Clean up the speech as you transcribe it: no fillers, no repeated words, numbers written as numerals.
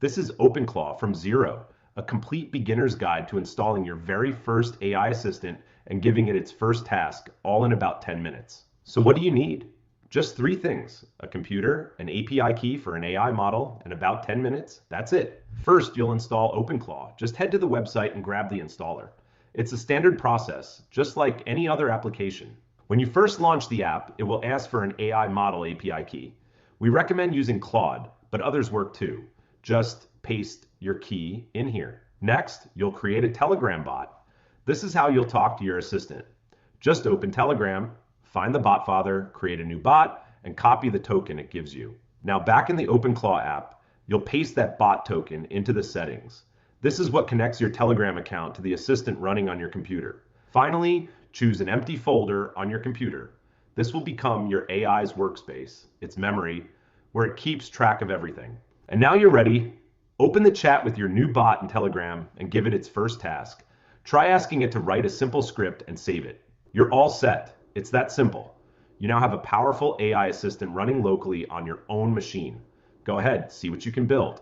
This is OpenClaw from zero, a complete beginner's guide to installing your very first AI assistant and giving it its first task, all in about 10 minutes. So what do you need? Just three things: a computer, an API key for an AI model, and about 10 minutes. That's it. First, you'll install OpenClaw. Just head to the website and grab the installer. It's a standard process, just like any other application. When you first launch the app, it will ask for an AI model API key. We recommend using Claude, but others work too. Just paste your key in here. Next, you'll create a Telegram bot. This is how you'll talk to your assistant. Just open Telegram, find the bot father, create a new bot, and copy the token it gives you. Now back in the OpenClaw app, you'll paste that bot token into the settings. This is what connects your Telegram account to the assistant running on your computer. Finally, choose an empty folder on your computer. This will become your AI's workspace, its memory, where it keeps track of everything. And now you're ready. Open the chat with your new bot in Telegram and give it its first task. Try asking it to write a simple script and save it. You're all set. It's that simple. You now have a powerful AI assistant running locally on your own machine. Go ahead, see what you can build.